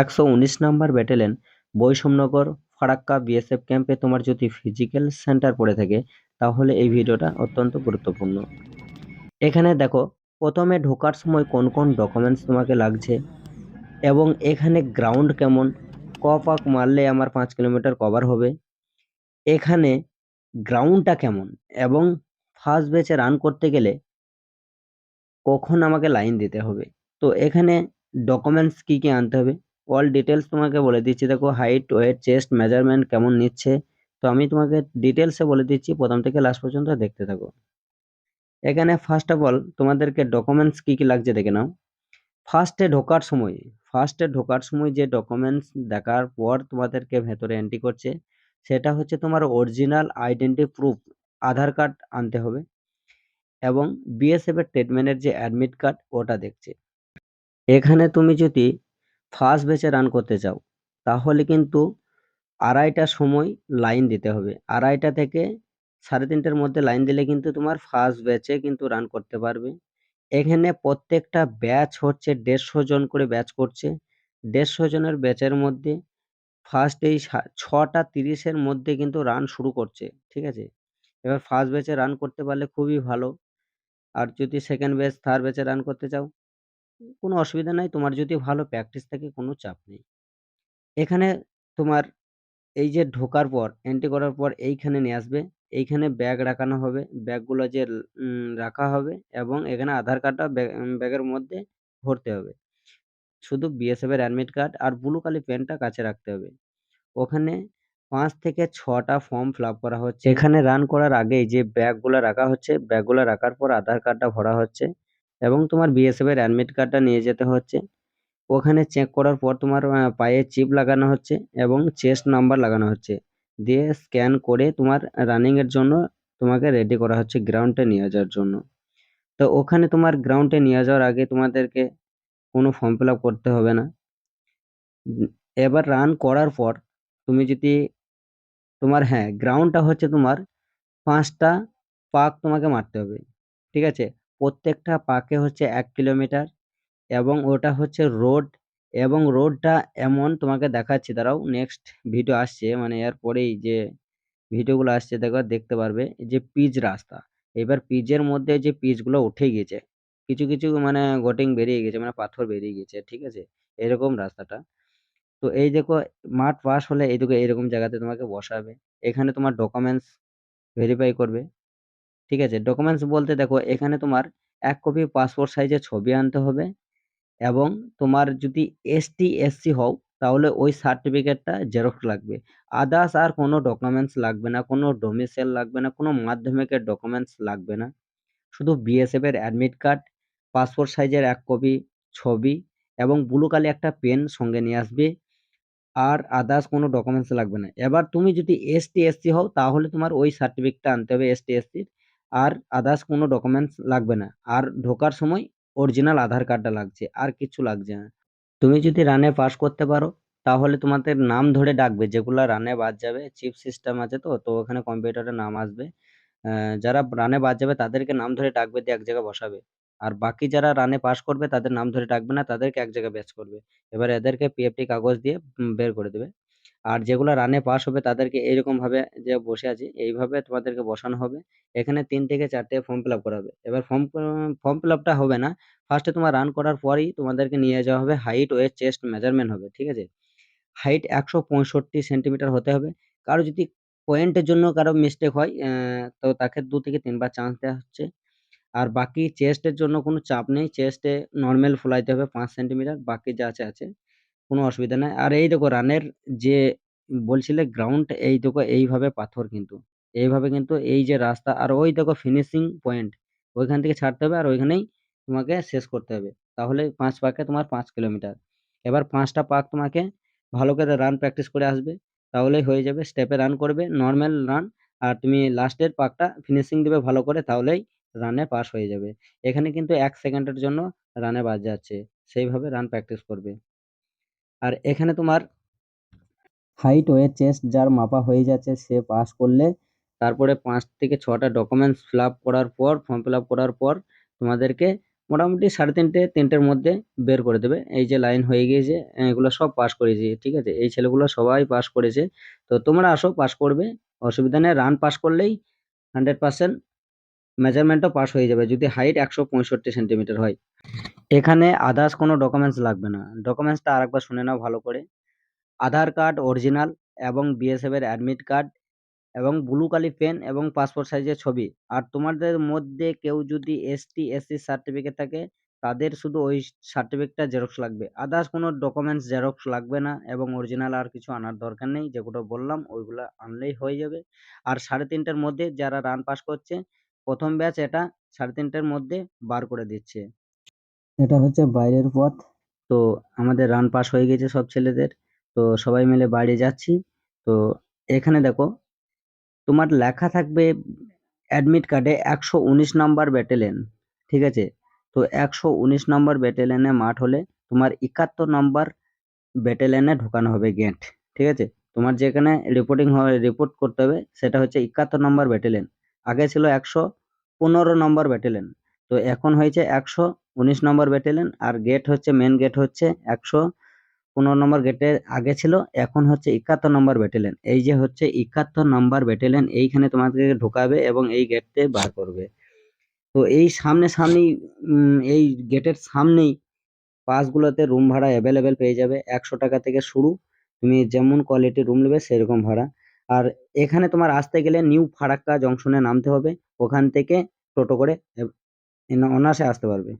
119 number battalion বৈষম্যনগর Farakka BSF ক্যাম্পে তোমার যদি ফিজিক্যাল সেন্টার পড়ে থাকে তাহলে এই ভিডিওটা অত্যন্ত গুরুত্বপূর্ণ। এখানে দেখো প্রথমে ঢোকার সময় কোন কোন ডকুমেন্টস তোমাকে লাগছে এবং এখানে গ্রাউন্ড কেমন, পাক মারলে আমার 5 কিলোমিটার কভার হবে, এখানে গ্রাউন্ডটা কেমন এবং ফার্স্ট ব্যাচে রান করতে গেলে কখন আমাকে লাইন দিতে হবে। তো এখানে ডকুমেন্টস কি কি আনতে হবে অল ডিটেলস তোমাকে বলে দিচ্ছি। দেখো হাইট, ওয়েট, চেস্ট মেজারমেন্ট কেমন নিচ্ছে, তো আমি তোমাকে ডিটেলসে বলে দিচ্ছি, প্রথম থেকে লাস্ট পর্যন্ত দেখতে থাকো। এখানে ফার্স্ট অফ অল তোমাদেরকে ডকুমেন্টস কি কি লাগছে দেখে নাও। ফার্স্টে ঢোকার সময় যে ডকুমেন্টস দেখার পর তোমাদেরকে ভেতরে এন্ট্রি করছে সেটা হচ্ছে তোমার অরিজিনাল আইডেন্টি প্রুফ, আধার কার্ড আনতে হবে এবং বিএসএফ এর ট্রিটমেন্টের যে অ্যাডমিট কার্ড ওটা দেখছে। এখানে তুমি যদি ফার্স্ট ব্যাচে রান করতে চাও তাহলে কিন্তু 2:30টার সময় লাইন দিতে হবে। 2:30টা থেকে 3:30টার মধ্যে লাইন দিলে কিন্তু তোমার ফার্স্ট ব্যাচে কিন্তু রান করতে পারবে। এখানে প্রত্যেকটা ব্যাচ হচ্ছে 150 জন করে ব্যাচ করছে। 150 জনের ব্যাচের মধ্যে ফার্স্ট এই 6:30-এর মধ্যে কিন্তু রান শুরু করছে, ঠিক আছে? এবার ফার্স্ট ব্যাচে রান করতে পারলে খুবই ভালো। আর যদি সেকেন্ড ব্যাচ, থার্ড ব্যাচে রান করতে চাও কোনো অসুবিধা নাই, তোমার যদি ভালো প্র্যাকটিস থাকে কোনো চাপ নেই। এখানে তোমার এই যে ঢোকার পর এন্ট্রি করার পর এইখানে নিয়ে আসবে, এইখানে ব্যাগ রাখানো হবে, ব্যাগগুলো যে রাখা হবে এবং এখানে আধার কার্ডটা ব্যাগের মধ্যে ভরতে হবে। শুধু বিএসএফ এর অ্যাডমিট কার্ড আর ব্লু কালি পেনটা কাছে রাখতে হবে। ওখানে 5 থেকে 6টা ফর্ম ফিল আপ করা হচ্ছে। এখানে রান করার আগেই যে ব্যাগগুলো রাখা হচ্ছে, ব্যাগগুলো রাখার পর আধার কার্ডটা ভরা হচ্ছে এবং তোমার বিএসএফ এর অ্যাডমিট কার্ডটা নিয়ে যেতে হচ্ছে। ওখানে চেক করার পর তোমার পায়ে চিপ লাগানো হচ্ছে এবং চেস্ট নাম্বার লাগানো হচ্ছে, দিয়ে স্ক্যান করে তোমার রানিং এর জন্য তোমাকে রেডি করা হচ্ছে গ্রাউন্ডে নিয়ে যাওয়ার জন্য। তো ওখানে তোমার গ্রাউন্ডে নিয়ে যাওয়ার আগে তোমাদেরকে কোনো ফর্ম ফিল আপ করতে হবে না। উম, এবার রান করার পর তুমি যদি তোমার, হ্যাঁ, গ্রাউন্ডটা হচ্ছে তোমার 5টা পাক তোমাকে মারতে হবে, ঠিক আছে? প্রত্যেকটা পাকে হচ্ছে 1 কিলোমিটার এবং ওটা হচ্ছে রোড এবং রোডটা এমন তোমাকে দেখাচ্ছি, দাঁড়াও নেক্সট ভিডিও আসছে মানে এর পরেই যে ভিডিওগুলো আসছে দেখো দেখতে পারবে যে পিচ রাস্তা। এবার পিচের মধ্যে যে পিচগুলো উঠে গেছে, কিছু কিছু মানে গটিং বেরিয়ে গেছে, মানে পাথর বেরিয়ে গেছে, ঠিক আছে? এরকম রাস্তাটা। তো এই দেখো মাঠ পাস হলে এইদিকে এরকম জায়গাতে তোমাকে বসাবে, এখানে তোমার ডকুমেন্টস ভেরিফাই করবে, ঠিক আছে? ডকুমেন্টস বলতে দেখো এখানে তোমার 1 কপি পাসপোর্ট সাইজের ছবি আনতে হবে এবং তোমার যদি এসটি এসসি হও তাহলে ওই সার্টিফিকেটটা জেরক্স লাগবে। আদার্স আর কোনো ডকুমেন্টস লাগবে না, কোনো ডোমিসাইল লাগবে না, কোনো মাধ্যমিকের ডকুমেন্টস লাগবে না। শুধু বিএসএফ এর অ্যাডমিট কার্ড, পাসপোর্ট সাইজের 1 কপি ছবি এবং ব্লু কালি একটা পেন সঙ্গে নিয়ে আসবে। আর আদার্স কোনো ডকুমেন্টস লাগবে না। এবার তুমি যদি এসটি এসসি হও তাহলে তোমার ওই সার্টিফিকেটটা আনতে হবে এসটি এসসির। আর আদার্স কোনো ডকুমেন্টস লাগবে না। আর ঢোকার সময় অরিজিনাল আধার কার্ডটা লাগছে, আর কিছু লাগছে না। তুমি যদি রানে পাস করতে পারো তাহলে তোমাদের নাম ধরে ডাকবে, যেগুলা রানে বাদ যাবে চিপ সিস্টেম আছে, তো তো ওখানে কম্পিউটারে নাম আসবে। যারা রানে বাদ যাবে তাদেরকে নাম ধরে ডাকবে দিয়ে এক জায়গায় বসাবে। আর বাকি যারা রানে পাস করবে তাদের নাম ধরে ডাকবে না, তাদেরকে এক জায়গায় ব্যাচ করবে। এবার এদেরকে পিএফটি কাগজ দিয়ে বের করে দেবে। আর যেগুলো রানে পাস হবে তাদেরকে এইরকম ভাবে যে বসে আছে এইভাবে তোমাদেরকে বসানো হবে। এখানে 3 থেকে 4টে ফর্ম ফিল আপ করা হবে। এবার ফর্ম ফিল আপটা হবে না, ফার্স্টে তোমার রান করার পরেই তোমাদেরকে নিয়ে যাওয়া হবে, হাইট, ওয়েট, চেস্ট মেজারমেন্ট হবে, ঠিক আছে? হাইট 165 সেন্টিমিটার হতে হবে। কারো যদি পয়েন্টের জন্য কারো মিস্টেক হয় তো তাকে 2 থেকে 3 বার চান্স দেওয়া হচ্ছে। আর বাকি চেস্টের জন্য কোনো চাপ নেই, চেস্টে নর্মাল ফোলাইতে হবে 5 সেন্টিমিটার, বাকি যা আছে আছে, কোনো অসুবিধা নাই। আর এই দেখো রানের যে বলছিলে গ্রাউন্ড, এই দেখো এইভাবে পাথর কিন্তু, এইভাবে কিন্তু এই যে রাস্তা, আর ওই দেখো ফিনিশিং পয়েন্ট, ওইখান থেকে ছাড়তে হবে আর ওইখানেই তোমাকে শেষ করতে হবে। তাহলে 5 পাকে তোমার 5 কিলোমিটার। এবার 5টা পাক তোমাকে ভালো করে রান প্র্যাকটিস করে আসবে, তাহলেই হয়ে যাবে। স্টেপে রান করবে নর্মাল রান, আর তুমি লাস্টের পাকটা ফিনিশিং দিবে ভালো করে, তাহলেই রানে পাস হয়ে যাবে। এখানে কিন্তু 1 সেকেন্ডের জন্য রানে বাদ যাচ্ছে, সেইভাবে রান প্র্যাকটিস করবে। আর এখানে তোমার হাইট, ওয়েট, চেস্ট যার মাপা হয়ে যাচ্ছে সে পাস করলে তারপরে 5 থেকে 6টা ডকুমেন্টস ফিল আপ করার পর, ফর্ম ফিল আপ করার পর তোমাদেরকে মোটামুটি 3:30 3টের মধ্যে বের করে দেবে। এই যে লাইন হয়ে গিয়েছে, এগুলো সব পাস করেছে, ঠিক আছে, এই ছেলেগুলো সবাই পাস করেছে। তো তোমরা আসো, পাস করবে, অসুবিধা নেই। রান পাস করলেই 100% মেজারমেন্টও পাস হয়ে যাবে, যদি হাইট 165 সেন্টিমিটার হয়। এখানে আদার্স কোনো ডকুমেন্টস লাগবে না। ডকুমেন্টসটা আরেকবার শুনে নাও ভালো করে। আধার কার্ড অরিজিনাল এবং বিএসএফ এর অ্যাডমিট কার্ড এবং ব্লু কালি পেন এবং পাসপোর্ট সাইজের ছবি। আর তোমাদের মধ্যে কেউ যদি এসটি এসসি সার্টিফিকেট থাকে, তাদের শুধু ওই সার্টিফিকেটটা জেরক্স লাগবে, আদার্স কোনো ডকুমেন্টস জেরক্স লাগবে না, এবং অরিজিনাল আর কিছু আনার দরকার নেই। যেগুলো বললাম ওইগুলো আনলেই হয়ে যাবে। আর 3:30-র মধ্যে যারা রান পাস করছে, প্রথম ব্যাচ এটা 3:30-র মধ্যে বার করে দিচ্ছে। এটা হচ্ছে বাইরের পথ। তো আমাদের রান পাস হয়ে গেছে সব ছেলেদের। তো সবাই মিলে বাইরে যাচ্ছি। তো এখানে দেখো, তোমার লেখা থাকবে অ্যাডমিট কার্ডে 119 নাম্বার ব্যাটালিয়ন, ঠিক আছে। তো 119 নাম্বার ব্যাটালিয়নে মাঠ হলে তোমার 71 নাম্বার ব্যাটালিয়নে ঢোকানো হবে গেট, ঠিক আছে। তোমার যেখানে রিপোর্ট করতে হবে সেটা হচ্ছে 71 নম্বর ব্যাটালিয়ন। আগে ছিল 115 নম্বর ব্যাটালিয়ন। তো এখন হয়েছে 119 নম্বর ব্যাটালিয়ন। আর গেট হচ্ছে, মেন গেট হচ্ছে 115 নম্বর গেটে আগে ছিল, এখন হচ্ছে 71 নম্বর ব্যাটালিয়ন। এই যে হচ্ছে 71 নম্বর ব্যাটালিয়ন, এইখানে তোমাদেরকে ঢোকাবে এবং এই গেটে বার করবে। তো এই সামনেই এই গেটের সামনেই পাসগুলোতে রুম ভাড়া অ্যাভেলেবেল পেয়ে যাবে। 100 টাকা থেকে শুরু, তুমি যেমন কোয়ালিটি রুম নেবে সেরকম ভাড়া। আর এখানে তোমার আসতে গেলে নিউ ফারাক্কা জংশনে নামতে হবে, ওখান থেকে টোটো করে অনায়াসে আসতে পারবে।